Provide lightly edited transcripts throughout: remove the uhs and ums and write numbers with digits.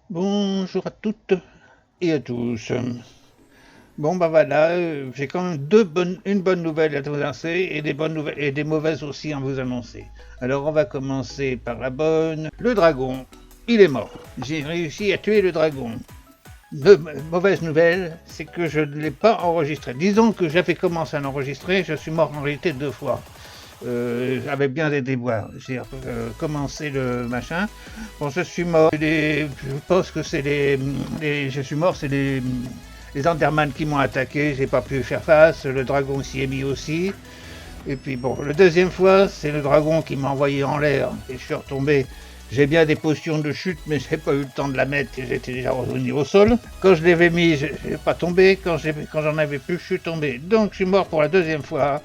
Bonjour à toutes et à tous. Bon bah voilà, j'ai quand même une bonne nouvelle à vous annoncer et des bonnes nouvelles et des mauvaises aussi à vous annoncer. Alors on va commencer par la bonne. Le dragon, il est mort. J'ai réussi à tuer le dragon. De mauvaise nouvelle, c'est que je ne l'ai pas enregistré. Disons que j'avais commencé à l'enregistrer, je suis mort en réalité 2 fois. Avec bien des déboires. J'ai commencé le machin. Bon, je suis mort. Je pense que c'est je suis mort, c'est les Enderman qui m'ont attaqué. J'ai pas pu faire face. Le dragon s'y est mis aussi. Et puis bon, la deuxième fois, c'est le dragon qui m'a envoyé en l'air et je suis retombé. J'ai bien des potions de chute, mais j'ai pas eu le temps de la mettre et j'étais déjà revenu au sol. Quand je l'avais mis, j'ai pas tombé. Quand j'en avais plus, je suis tombé. Donc je suis mort pour la deuxième fois,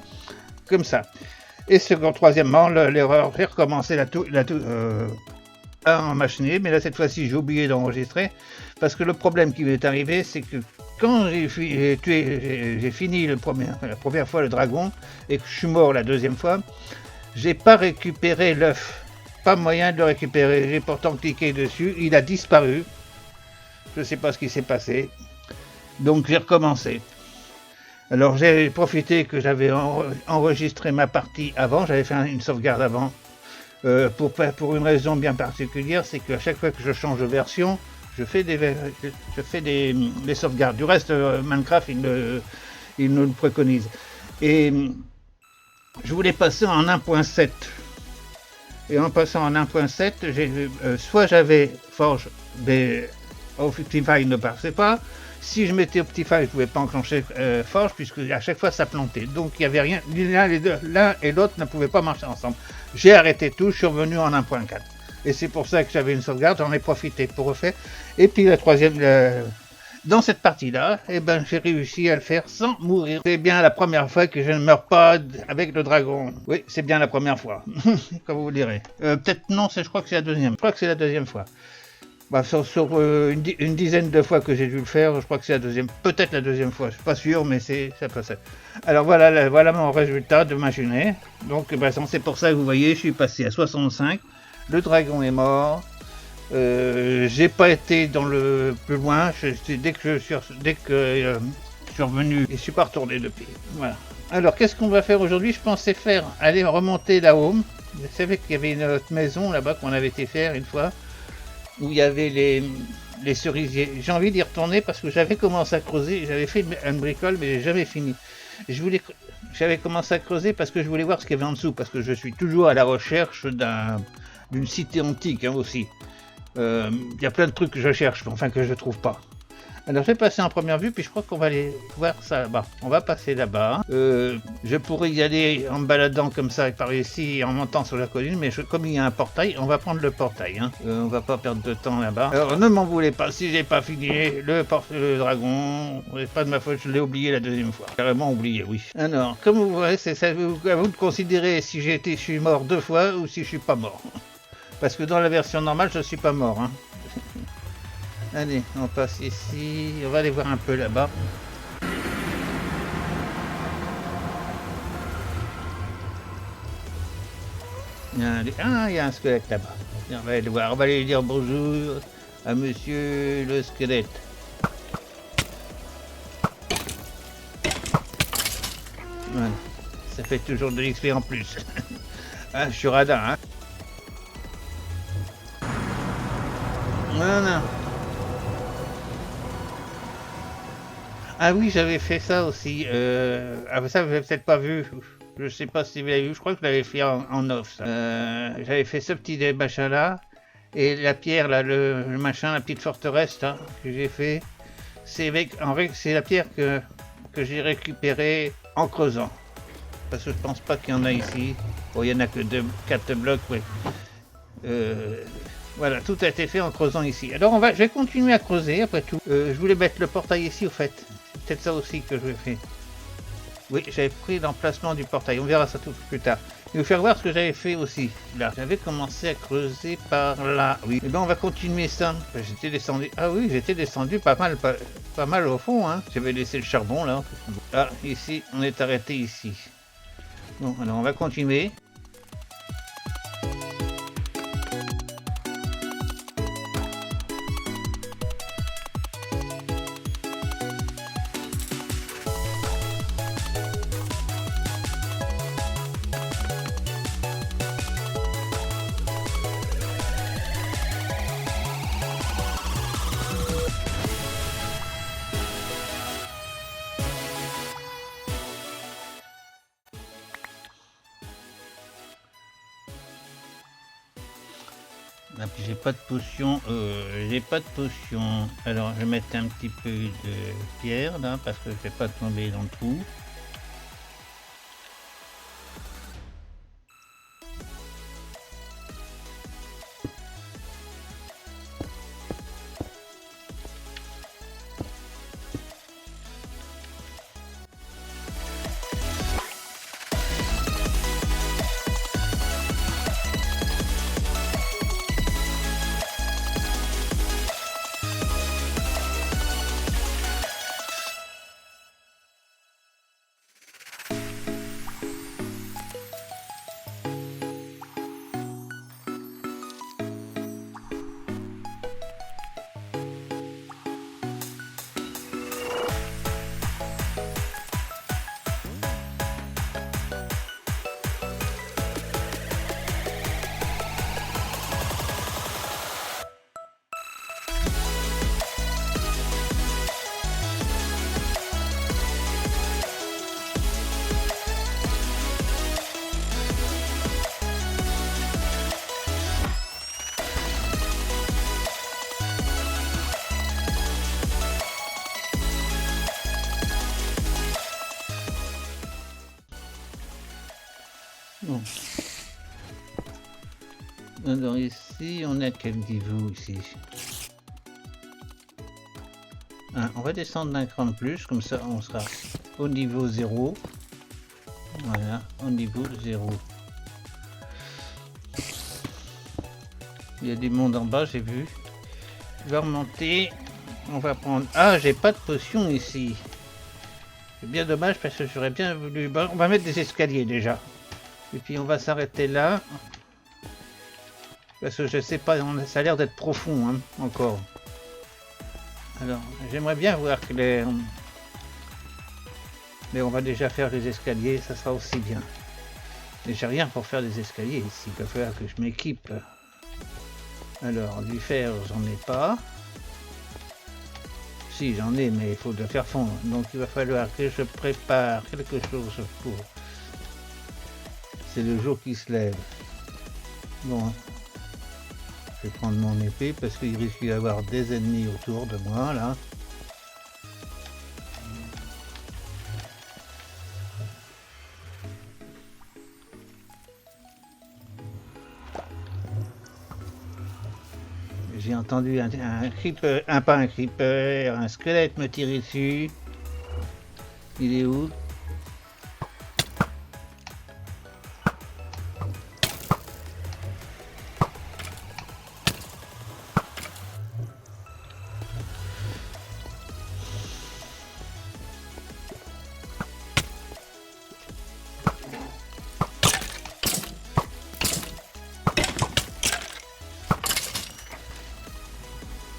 comme ça. Et troisièmement, l'erreur, j'ai recommencé à machiner, mais là cette fois-ci j'ai oublié d'enregistrer, parce que le problème qui m'est arrivé, c'est que quand j'ai fini la première fois le dragon, et que je suis mort la deuxième fois, j'ai pas récupéré l'œuf. Pas moyen de le récupérer. J'ai pourtant cliqué dessus, il a disparu. Je sais pas ce qui s'est passé. Donc j'ai recommencé. Alors j'ai profité que j'avais enregistré ma partie avant, j'avais fait une sauvegarde avant, pour une raison bien particulière, c'est qu'à chaque fois que je change de version, je fais des sauvegardes. Du reste, Minecraft, il nous le préconise. Et je voulais passer en 1.7. Et en passant en 1.7, soit j'avais Forge, mais Optify ne passait pas. Si je mettais Optify, je ne pouvais pas enclencher Forge, puisque à chaque fois ça plantait. Donc il n'y avait rien, l'un et l'autre ne pouvaient pas marcher ensemble. J'ai arrêté tout, je suis revenu en 1.4. Et c'est pour ça que j'avais une sauvegarde, j'en ai profité pour refaire. Et puis la troisième, dans cette partie-là, eh ben, j'ai réussi à le faire sans mourir. C'est bien la première fois que je ne meurs pas avec le dragon. Oui, c'est bien la première fois, comme vous direz. Peut-être non, je crois que c'est la deuxième. Je crois que c'est la deuxième fois. Bah, sur une dizaine de fois que j'ai dû le faire, je crois que c'est la deuxième. Peut-être la deuxième fois, je suis pas sûr, mais ça passait. Alors voilà mon résultat de ma journée. Donc bah, c'est pour ça que vous voyez, je suis passé à 65. Le dragon est mort. J'ai pas été dans le plus loin. Dès que je suis revenu, je suis pas retourné depuis. Voilà. Alors qu'est-ce qu'on va faire aujourd'hui? Je pensais aller remonter là-haut. Vous savez qu'il y avait une autre maison là-bas qu'on avait été faire une fois, où il y avait les cerisiers. J'ai envie d'y retourner parce que j'avais commencé à creuser. J'avais fait une bricole, mais j'ai jamais fini. J'avais commencé à creuser parce que je voulais voir ce qu'il y avait en dessous, parce que je suis toujours à la recherche d'une cité antique aussi. Y a plein de trucs que je cherche, enfin que je trouve pas. Alors je vais passer en première vue, puis je crois qu'on va aller voir ça là-bas. On va passer là-bas. Je pourrais y aller en me baladant comme ça par ici, en montant sur la colline, mais comme il y a un portail, on va prendre le portail. On va pas perdre de temps là-bas. Alors ne m'en voulez pas si j'ai pas fini le dragon. C'est pas de ma faute, je l'ai oublié la deuxième fois. Carrément oublié, oui. Alors, comme vous voyez, c'est à vous de considérer si je suis mort 2 fois ou si je suis pas mort. Parce que dans la version normale, je suis pas mort. Allez, on passe ici. On va aller voir un peu là-bas. Ah, il y a un squelette là-bas. On va aller le voir. On va aller dire bonjour à monsieur le squelette. Voilà. Ça fait toujours de l'XP en plus. Ah, je suis radin, hein. Voilà. Ah oui, j'avais fait ça aussi. Ça, vous n'avez peut-être pas vu. Je sais pas si vous l'avez vu. Je crois que je l'avais fait en off. J'avais fait ce petit machin là. Et la pierre, là, le machin, la petite forteresse là, que j'ai fait. C'est la pierre que j'ai récupérée en creusant. Parce que je pense pas qu'il y en a ici. Bon, il y en a que 4 blocs, oui. Voilà, tout a été fait en creusant ici. Alors je vais continuer à creuser après tout. Je voulais mettre le portail ici au fait. C'est peut-être ça aussi que je vais faire. Oui, j'avais pris l'emplacement du portail. On verra ça tout plus tard. Je vais vous faire voir ce que j'avais fait aussi. Là, j'avais commencé à creuser par là. Oui. Et bien on va continuer ça. J'étais descendu. Ah oui, j'étais descendu pas mal au fond. J'avais laissé le charbon là. Ah, ici, on est arrêté ici. Bon, alors on va continuer. Ah, puis j'ai pas de potion, Alors je vais mettre un petit peu de pierre là parce que je vais pas tomber dans le trou. Bon. Alors ici, on a quel niveau ici? On va descendre d'un cran de plus, comme ça on sera au niveau 0. Voilà, au niveau 0. Il y a des mondes en bas, j'ai vu. Je vais remonter. On va prendre... Ah, j'ai pas de potion ici. C'est bien dommage parce que j'aurais bien voulu... Bon, on va mettre des escaliers déjà. Et puis on va s'arrêter là. Parce que je sais pas, ça a l'air d'être profond hein, encore. Alors, j'aimerais bien voir que les... Mais on va déjà faire les escaliers, ça sera aussi bien. Mais j'ai rien pour faire des escaliers ici, il va falloir que je m'équipe. Alors, du fer, j'en ai pas. Si, j'en ai, mais il faut le faire fondre. Donc il va falloir que je prépare quelque chose pour... C'est le jour qui se lève. Bon, je vais prendre mon épée parce qu'il risque d'y avoir des ennemis autour de moi, là. J'ai entendu un creeper, pas un creeper, un squelette me tirer dessus. Il est où?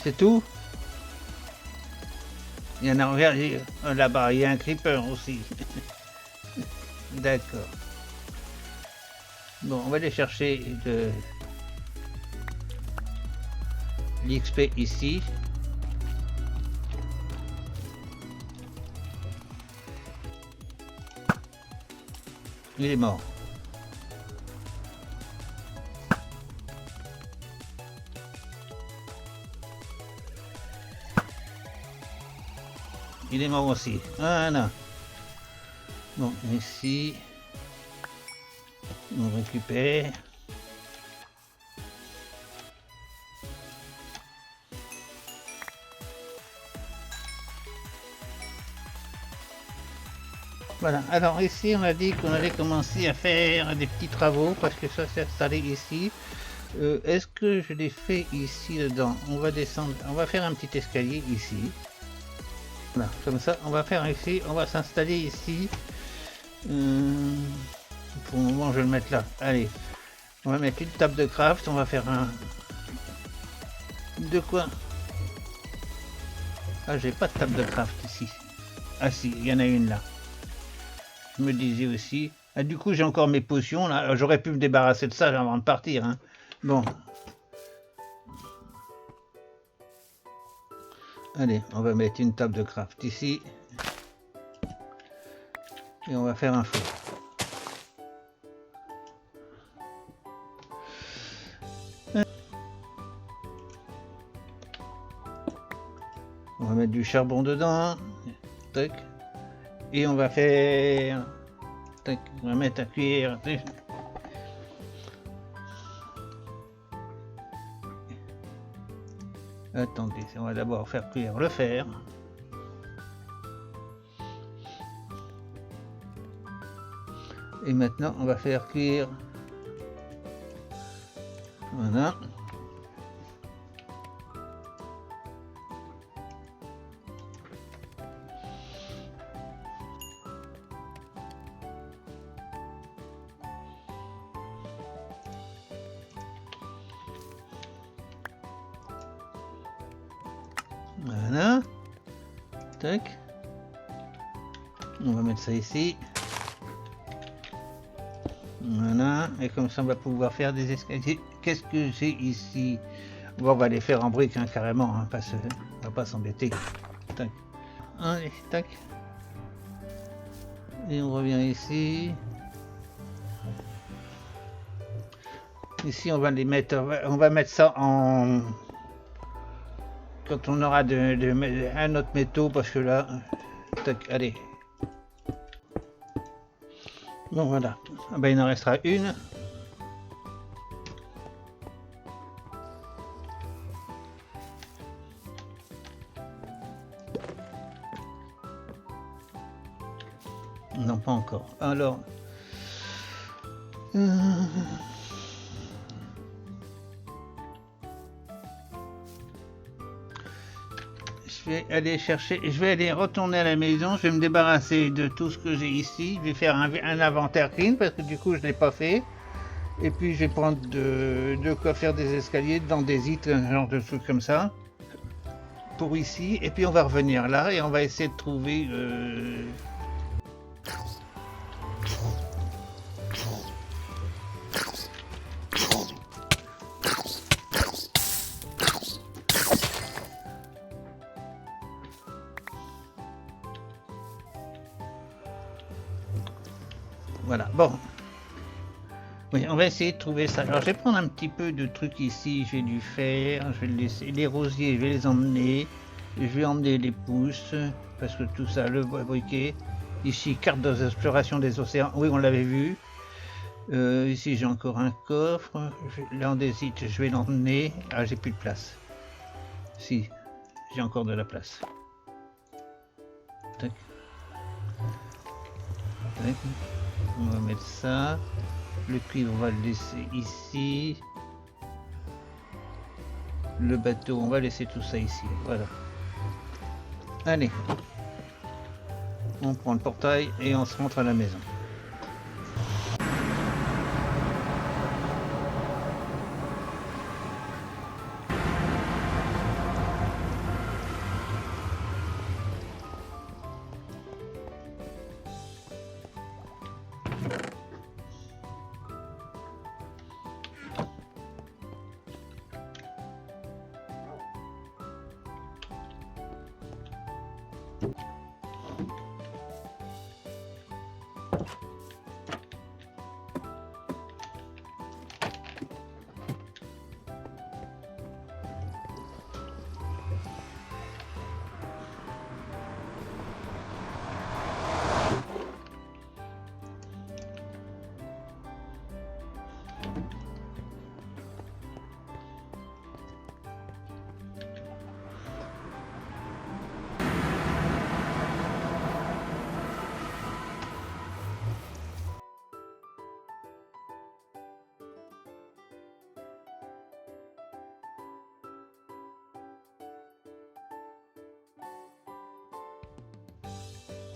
C'est tout? Il y en a, regarde, là-bas, il y a un creeper aussi. D'accord. Bon, on va aller chercher de l'XP ici. Il est mort. Il est mort aussi. Voilà. Bon, ici, on récupère. Voilà, alors ici on a dit qu'on allait commencer à faire des petits travaux parce que ça s'est installé ici. Est-ce que je l'ai fait ici dedans? On va descendre, on va faire un petit escalier ici. Voilà, comme ça, on va faire ici, on va s'installer ici. Pour le moment, je vais le mettre là. Allez, on va mettre une table de craft, on va faire un... De quoi? Ah, j'ai pas de table de craft ici. Ah si, il y en a une là. Je me disais aussi. Ah, du coup, j'ai encore mes potions là. J'aurais pu me débarrasser de ça avant de partir. Hein. Bon. Allez, on va mettre une table de craft ici. Et on va faire un four. On va mettre du charbon dedans. Tac. Et on va faire... Tac. On va mettre à cuire. Tac. Attendez, on va d'abord faire cuire le fer. Et maintenant, on va faire cuire. Voilà. Voilà. Tac. On va mettre ça ici. Voilà. Et comme ça, on va pouvoir faire des escaliers. Qu'est-ce que j'ai ici? Bon, on va les faire en briques, hein, carrément. Hein, parce on va pas s'embêter. Tac. Allez, tac. Et on revient ici. Ici, on va les mettre. On va mettre ça en... Quand on aura un autre métaux, parce que là... Tac, allez. Bon, voilà. Ah ben, il en restera une. Non, pas encore. Alors... Je vais aller chercher, je vais aller retourner à la maison, je vais me débarrasser de tout ce que j'ai ici, je vais faire un inventaire clean parce que du coup je ne l'ai pas fait. Et puis je vais prendre de quoi faire des escaliers, dans des îles, un genre de trucs comme ça. Pour ici, et puis on va revenir là et on va essayer de trouver... Voilà, bon. Oui, on va essayer de trouver ça. Alors je vais prendre un petit peu de trucs ici, je vais du fer, je vais le laisser. Les rosiers, je vais les emmener. Je vais emmener les pousses, parce que tout ça, le briquet. Ici, carte d'exploration des océans, oui on l'avait vu. Ici j'ai encore un coffre, l'andésite, je vais l'emmener. Ah, j'ai plus de place. Si, j'ai encore de la place. Tac. Tac. On va mettre ça. Le cuivre, on va le laisser ici. Le bateau, on va laisser tout ça ici. Voilà. Allez. On prend le portail et on se rentre à la maison.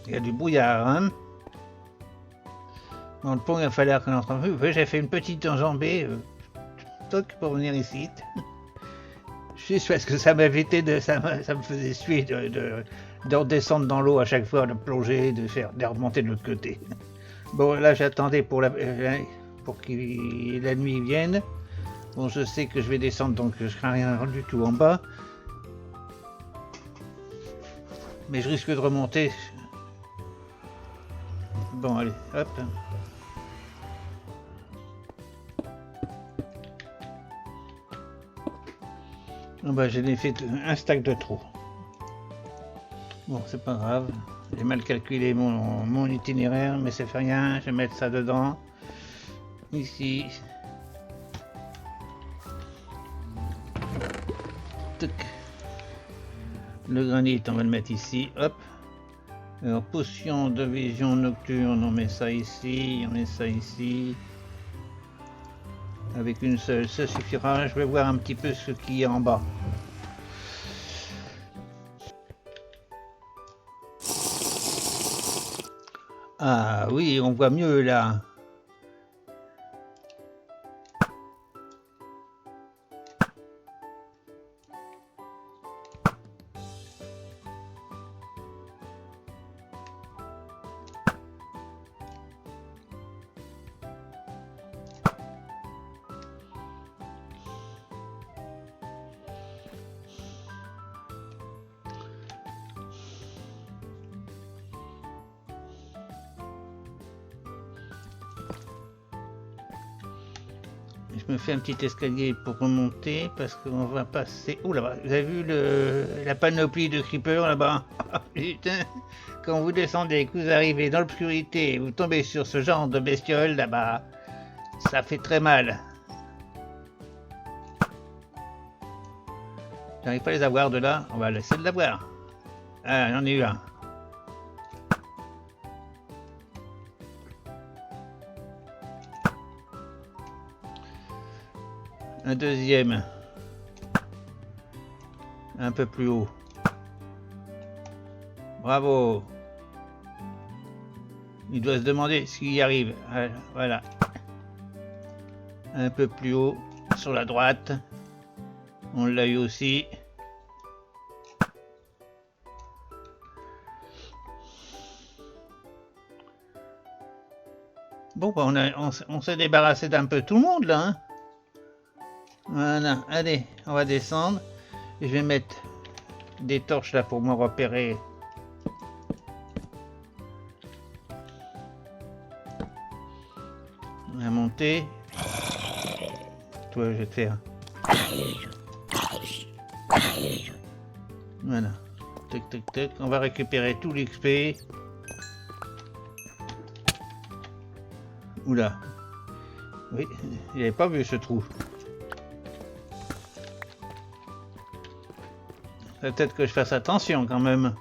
Il y a du brouillard, hein. Dans le pont, il va falloir qu'on entre en vue. J'ai fait une petite enjambée toc pour venir ici. Juste parce que ça m'invitait de. Ça me faisait suer de redescendre dans l'eau à chaque fois, de plonger, de remonter de l'autre côté. Bon, là j'attendais pour que la nuit vienne. Bon, je sais que je vais descendre, donc je crains rien du tout en bas. Mais je risque de remonter. Bon, allez, hop. Oh bah, j'ai fait un stack de trop. Bon, c'est pas grave. J'ai mal calculé mon itinéraire, mais ça fait rien. Je vais mettre ça dedans. Ici. Tuc. Le granit, on va le mettre ici. Hop. Alors, potion de vision nocturne, on met ça ici. On met ça ici. Avec une seule, ça suffira. Je vais voir un petit peu ce qui est en bas. Ah oui, on voit mieux là. Je me fais un petit escalier pour remonter parce qu'on va passer. Oh là-bas, vous avez vu la panoplie de creepers là-bas? Putain, quand vous descendez, que vous arrivez dans l'obscurité, vous tombez sur ce genre de bestiole là-bas, ça fait très mal. J'arrive pas à les avoir de là, on va laisser de l'avoir. Ah, j'en ai eu un. Un deuxième. Un peu plus haut. Bravo. Il doit se demander s'il y arrive. Voilà. Un peu plus haut, sur la droite. On l'a eu aussi. Bon, bah on s'est débarrassé d'un peu tout le monde là. Hein. Voilà, allez, on va descendre. Je vais mettre des torches là pour me repérer. On va monter. Toi, je vais te faire. Voilà. Tac, tac, tac. On va récupérer tout l'XP. Oula. Oui, il n'avait pas vu ce trou. Peut-être que je fasse attention quand même.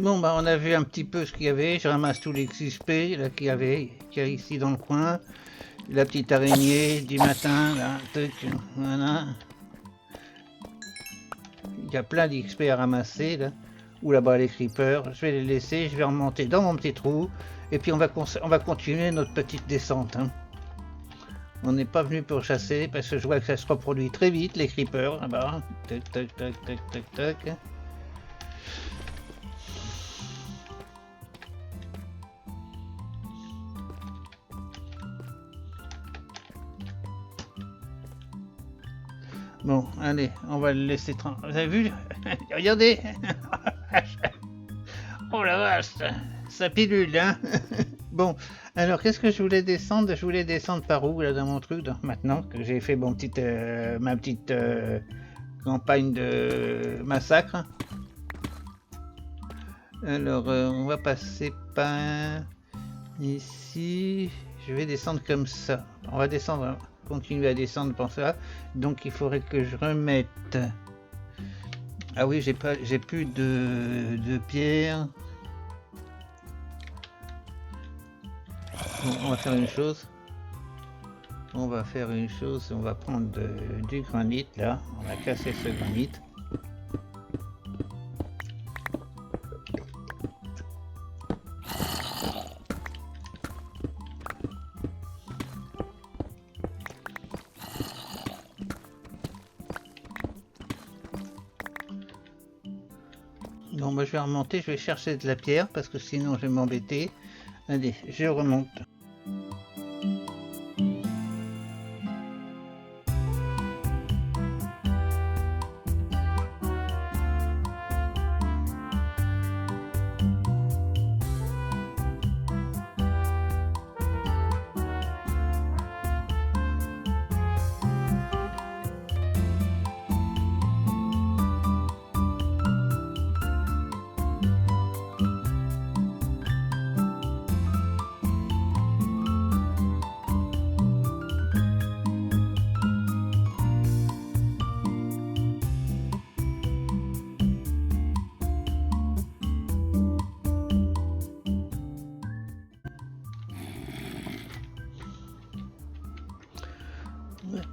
Bon, bah, on a vu un petit peu ce qu'il y avait. Je ramasse tous les XP là qu'il y a ici dans le coin. La petite araignée du matin, là, truc, voilà. Il y a plein d'XP à ramasser, là. Ou là-bas, les creepers. Je vais les laisser, je vais remonter dans mon petit trou. Et puis, on va continuer notre petite descente. Hein. On n'est pas venu pour chasser, parce que je vois que ça se reproduit très vite, les creepers, là-bas. Tac, tac, tac, tac, tac, tac. Bon, allez, on va le laisser tranquille. Vous avez vu? Regardez. Oh la vache, ça pilule, hein. Bon, alors qu'est-ce que je voulais descendre? Je voulais descendre par où, là, dans mon truc, maintenant que j'ai fait ma petite campagne de massacre. Alors, on va passer par ici. Je vais descendre comme ça. On va descendre, continuer à descendre pour ça. Donc, il faudrait que je remette. Ah oui, j'ai plus de pierre. Bon, on va faire une chose. On va prendre du granit là. On va casser ce granit. Bon, bah, je vais remonter, je vais chercher de la pierre parce que sinon je vais m'embêter. Allez, je remonte.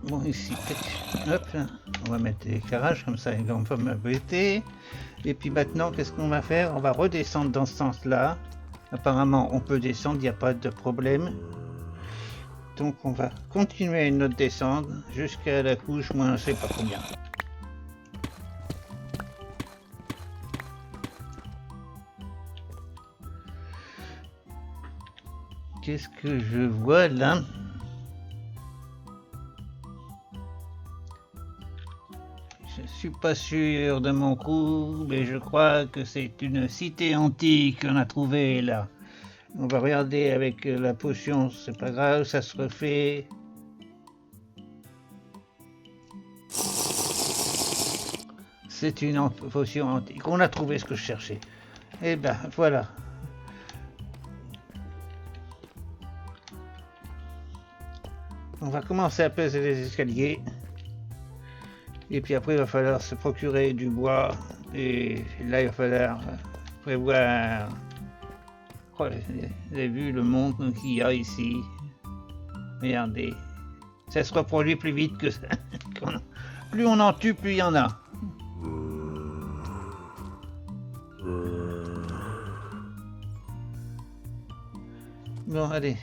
Bon, ici, hop, là. On va mettre des éclairages comme ça, ils vont pas m'embêter. Et puis maintenant, qu'est-ce qu'on va faire? On va redescendre dans ce sens-là. Apparemment, on peut descendre, il n'y a pas de problème. Donc, on va continuer notre descente jusqu'à la couche, moi, je ne sais pas combien. Qu'est-ce que je vois là? Je suis pas sûr de mon coup, mais je crois que c'est une cité antique qu'on a trouvée là. On va regarder avec la potion, c'est pas grave, ça se refait. C'est une potion antique. On a trouvé ce que je cherchais. Et ben voilà. On va commencer à peser les escaliers. Et puis après, il va falloir se procurer du bois. Et là, il va falloir prévoir. Oh, vous avez vu le monde qu'il y a ici? Regardez. Ça se reproduit plus vite que ça. Plus on en tue, plus il y en a. Bon, allez.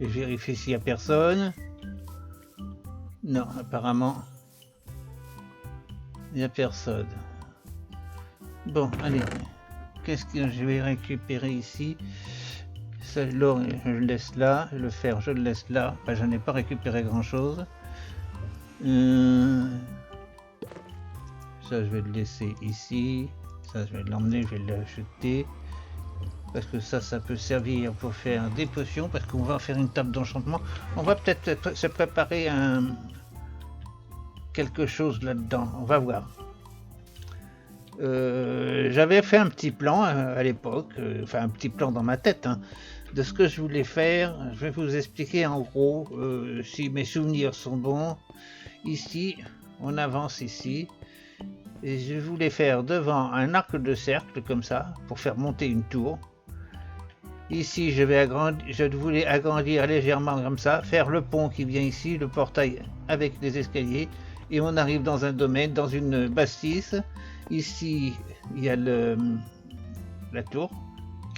Je vérifie s'il n'y a personne. Non, apparemment, il n'y a personne. Bon, allez. Qu'est-ce que je vais récupérer ici? Ça, l'or, je le laisse là. Le fer, je le laisse là. Enfin, je n'ai pas récupéré grand-chose. Ça, je vais le laisser ici. Ça, je vais l'emmener, je vais l'acheter. Parce que ça peut servir pour faire des potions. Parce qu'on va faire une table d'enchantement. On va peut-être se préparer quelque chose là-dedans. On va voir. J'avais fait un petit plan à l'époque. Enfin, un petit plan dans ma tête. Hein. de ce que je voulais faire. Je vais vous expliquer en gros, si mes souvenirs sont bons. Ici, on avance ici. Et je voulais faire devant un arc de cercle comme ça, pour faire monter une tour. Ici, je voulais agrandir légèrement comme ça, faire le pont qui vient ici, le portail avec les escaliers, et on arrive dans un domaine, dans une bâtisse. Ici, il y a la tour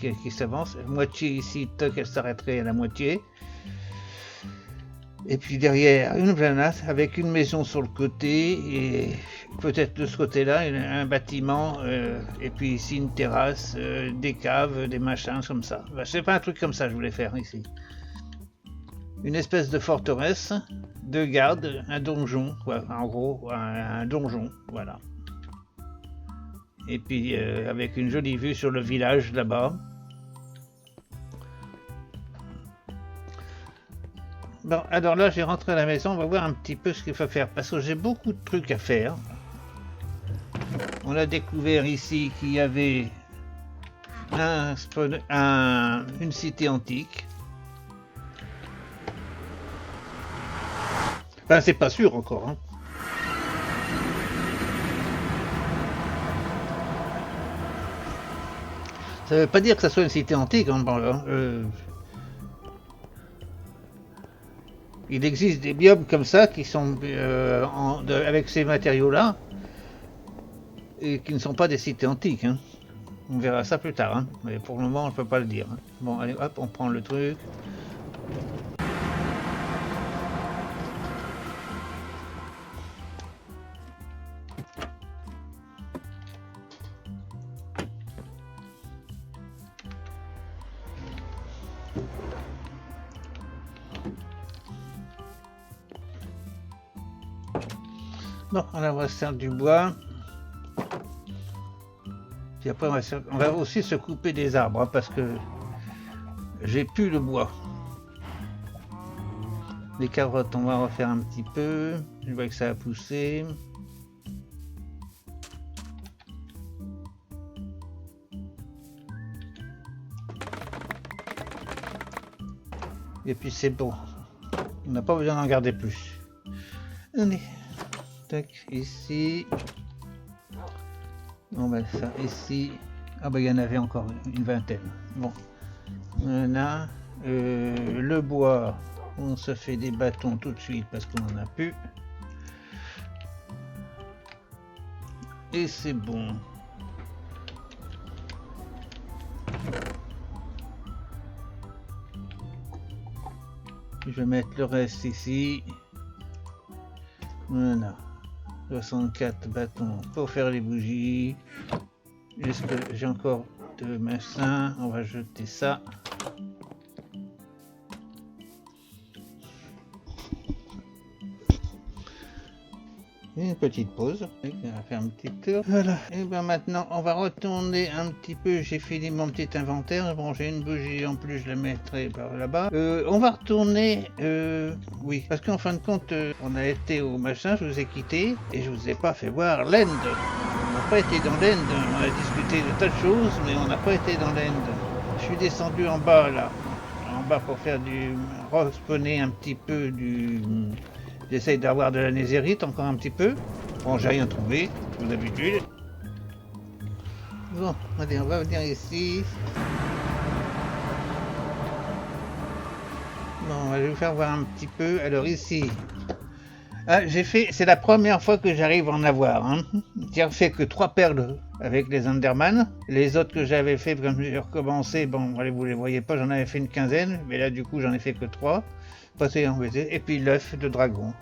qui s'avance, moitié ici, toc, elle s'arrêterait à la moitié. Et puis derrière, une planète avec une maison sur le côté, et peut-être de ce côté-là, un bâtiment, et puis ici une terrasse, des caves, des machins comme ça. Ben, c'est pas un truc comme ça que je voulais faire ici. Une espèce de forteresse, de garde, un donjon, quoi, en gros, un donjon, voilà. Et puis avec une jolie vue sur le village là-bas. Bon, alors là, j'ai rentré à la maison, on va voir un petit peu ce qu'il faut faire, parce que j'ai beaucoup de trucs à faire. On a découvert ici qu'il y avait une cité antique. Enfin, c'est pas sûr encore, hein. Ça veut pas dire que ça soit une cité antique, hein, bon, là. Il existe des biomes comme ça qui sont avec ces matériaux-là et qui ne sont pas des cités antiques, hein. On verra ça plus tard, hein. Mais pour le moment, on ne peut pas le dire, hein. Bon, allez, hop, on prend le truc. Bon, on va se faire du bois. Puis après, on va aussi se couper des arbres, hein, parce que j'ai plus le bois. Les carottes, on va en refaire un petit peu. Je vois que ça a poussé. Et puis c'est bon. On n'a pas besoin d'en garder plus. Allez. Tac, ici. On va ça ici. Ah bah il y en avait encore une vingtaine. Bon. Voilà. Le bois, on se fait des bâtons tout de suite parce qu'on en a plus. Et c'est bon. Je vais mettre le reste ici. Voilà. 64 bâtons pour faire les bougies. Est-ce que j'ai encore de machin? On va jeter ça. Une petite pause, on va faire un petit tour. Voilà. Et bien maintenant, on va retourner un petit peu. J'ai fini mon petit inventaire. Bon, j'ai une bougie en plus, je la mettrai par là-bas. On va retourner. Oui, parce qu'en fin de compte, on a été au machin. Je vous ai quitté et je vous ai pas fait voir l'End. On n'a pas été dans l'End. On a discuté de tas de choses, mais on n'a pas été dans l'End. Je suis descendu en bas là, en bas pour faire du respawner un petit peu du. J'essaye d'avoir de la nézérite encore un petit peu. Bon, j'ai rien trouvé, comme d'habitude. Bon, allez, on va venir ici. Bon, je vais vous faire voir un petit peu. Alors ici, c'est la première fois que j'arrive à en avoir, hein. J'ai fait que 3 perles avec les Enderman. Les autres que j'avais fait, comme j'ai recommencé, bon, allez, vous les voyez pas, j'en avais fait une quinzaine, mais là du coup j'en ai fait que 3. Et puis l'œuf de dragon.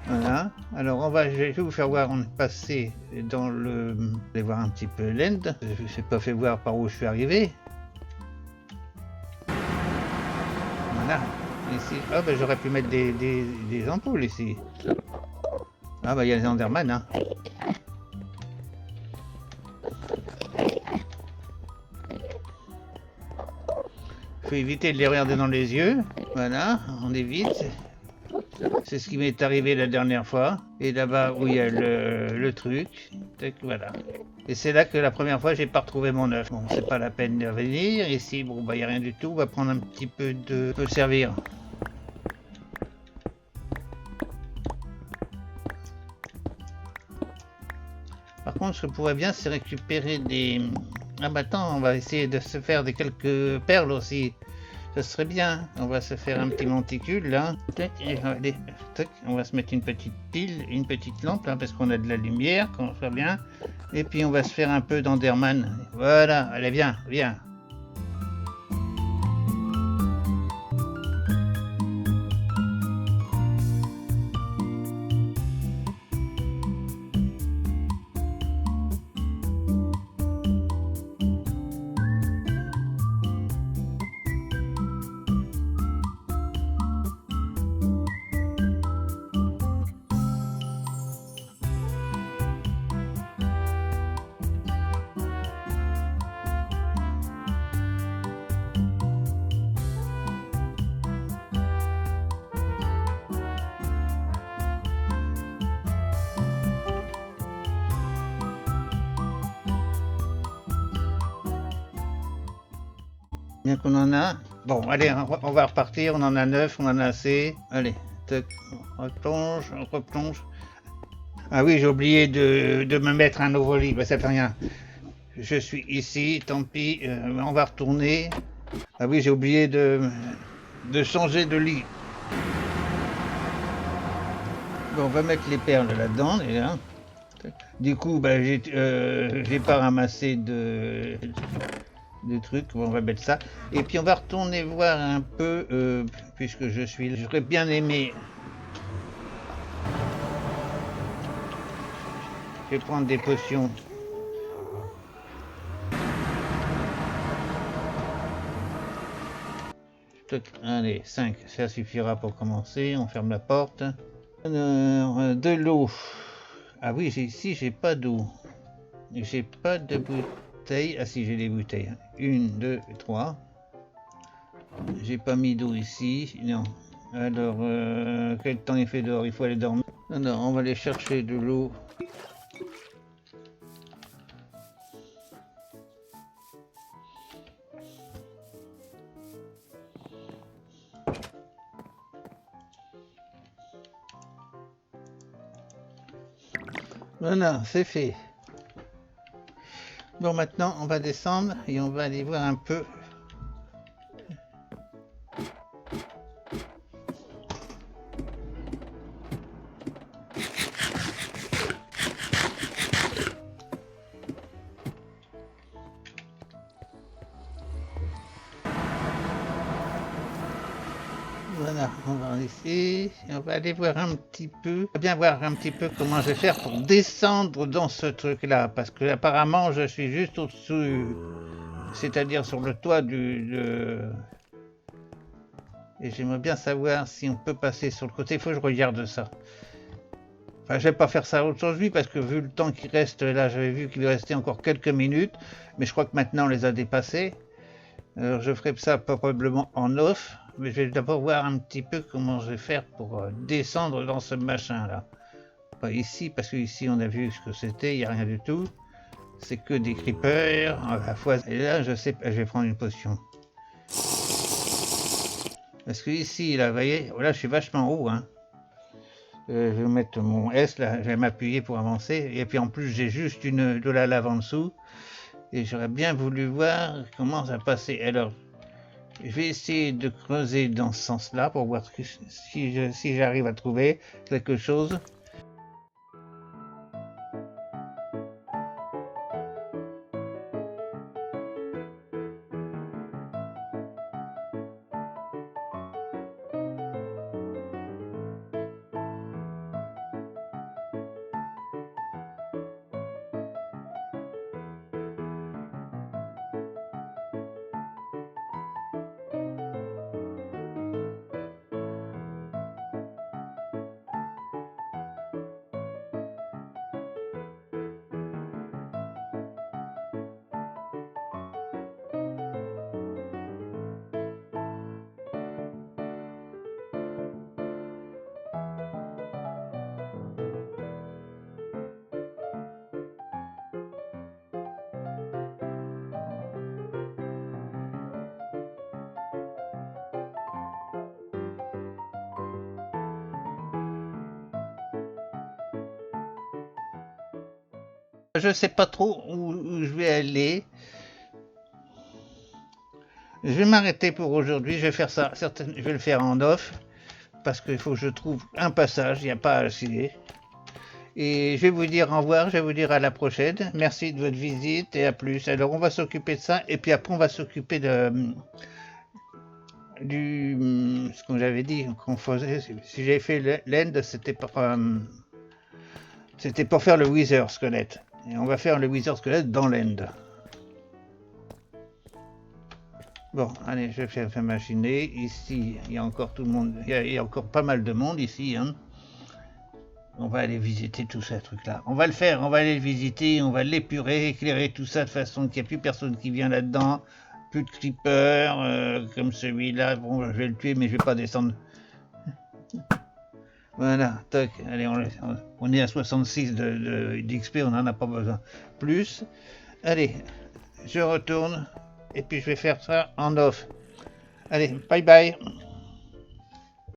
Voilà. Alors je vais vous faire voir, on est passé dans le. Vous allez voir un petit peu l'End. Je ne sais pas fait voir par où je suis arrivé. Voilà. Ici. Ah ben j'aurais pu mettre des ampoules ici. Ah ben il y a les Enderman, hein. Faut éviter de les regarder dans les yeux. Voilà, on évite. C'est ce qui m'est arrivé la dernière fois. Et là-bas où il y a le truc, tac, voilà. Et c'est là que la première fois j'ai pas retrouvé mon œuf. Bon, c'est pas la peine de venir. Ici, bon, bah, il n'y a rien du tout. On va prendre un petit peu de... peut servir. Par contre, ce que pourrait bien, c'est récupérer des... Ah bah attends, on va essayer de se faire des quelques perles aussi. Ce serait bien. On va se faire un petit monticule là. Allez, on va se mettre une petite pile, une petite lampe là, parce qu'on a de la lumière, qu'on soit bien. Et puis on va se faire un peu d'Enderman. Voilà, allez, viens, viens. Bien qu'on en a. Bon, allez, on va repartir. On en a 9, on en a assez. Allez, tac, on replonge, on replonge. Ah oui, j'ai oublié de me mettre un nouveau lit. Bah, ça fait rien. Je suis ici, tant pis. On va retourner. Ah oui, j'ai oublié de changer de lit. Bon, on va mettre les perles là-dedans déjà. Du coup, bah, j'ai pas ramassé de trucs. Bon, on va mettre ça. Et puis on va retourner voir un peu, puisque je suis là. J'aurais bien aimé. Je vais prendre des potions. Allez, 5, ça suffira pour commencer. On ferme la porte. Alors, de l'eau. Ah oui, ici, j'ai pas d'eau. J'ai pas de bouteille. Ah si, j'ai des bouteilles. 1, 2, 3. J'ai pas mis d'eau ici. Non. Alors, quel temps il fait dehors? Il faut aller dormir. Alors, on va aller chercher de l'eau. Voilà, c'est fait. Bon, maintenant, on va descendre et on va aller voir un peu. Voilà, on va ici, on va aller voir un petit peu, on va bien voir un petit peu comment je vais faire pour descendre dans ce truc-là, parce que apparemment je suis juste au-dessus, c'est-à-dire sur le toit et j'aimerais bien savoir si on peut passer sur le côté. Il faut que je regarde ça. Enfin, je vais pas faire ça aujourd'hui parce que vu le temps qui reste là, j'avais vu qu'il restait encore quelques minutes, mais je crois que maintenant on les a dépassés. Alors je ferai ça probablement en off, mais je vais d'abord voir un petit peu comment je vais faire pour descendre dans ce machin là. Pas ici, parce que ici on a vu ce que c'était, il n'y a rien du tout. C'est que des creepers à la fois. Et là je sais pas, je vais prendre une potion. Parce que ici, là, vous voyez, là je suis vachement haut, hein. Je vais mettre mon S là, je vais m'appuyer pour avancer. Et puis en plus j'ai juste de la lave en dessous. Et j'aurais bien voulu voir comment ça passait. Alors je vais essayer de creuser dans ce sens-là pour voir si j'arrive à trouver quelque chose. Je sais pas trop où je vais aller. Je vais m'arrêter pour aujourd'hui. Je vais faire ça. Je vais le faire en off. Parce qu'il faut que je trouve un passage. Il n'y a pas assez. Et je vais vous dire au revoir. Je vais vous dire à la prochaine. Merci de votre visite et à plus. Alors on va s'occuper de ça. Et puis après on va s'occuper de... ce que j'avais dit qu'on faisait. Si j'avais fait l'end, c'était pour faire le Wither squelette. Et on va faire le Wither squelette dans l'end. Bon, allez, je vais faire machiner. Ici, il y a encore tout le monde. Il y a encore pas mal de monde ici. Hein. On va aller visiter tout ça, truc-là. On va le faire, on va aller le visiter, on va l'épurer, éclairer tout ça de façon qu'il n'y ait plus personne qui vient là-dedans. Plus de creepers, comme celui-là. Bon, je vais le tuer, mais je vais pas descendre. Voilà, toc. Allez, on est à 66 d'XP, on n'en a pas besoin. Plus. Allez, je retourne. Et puis je vais faire ça en off. Allez, bye bye.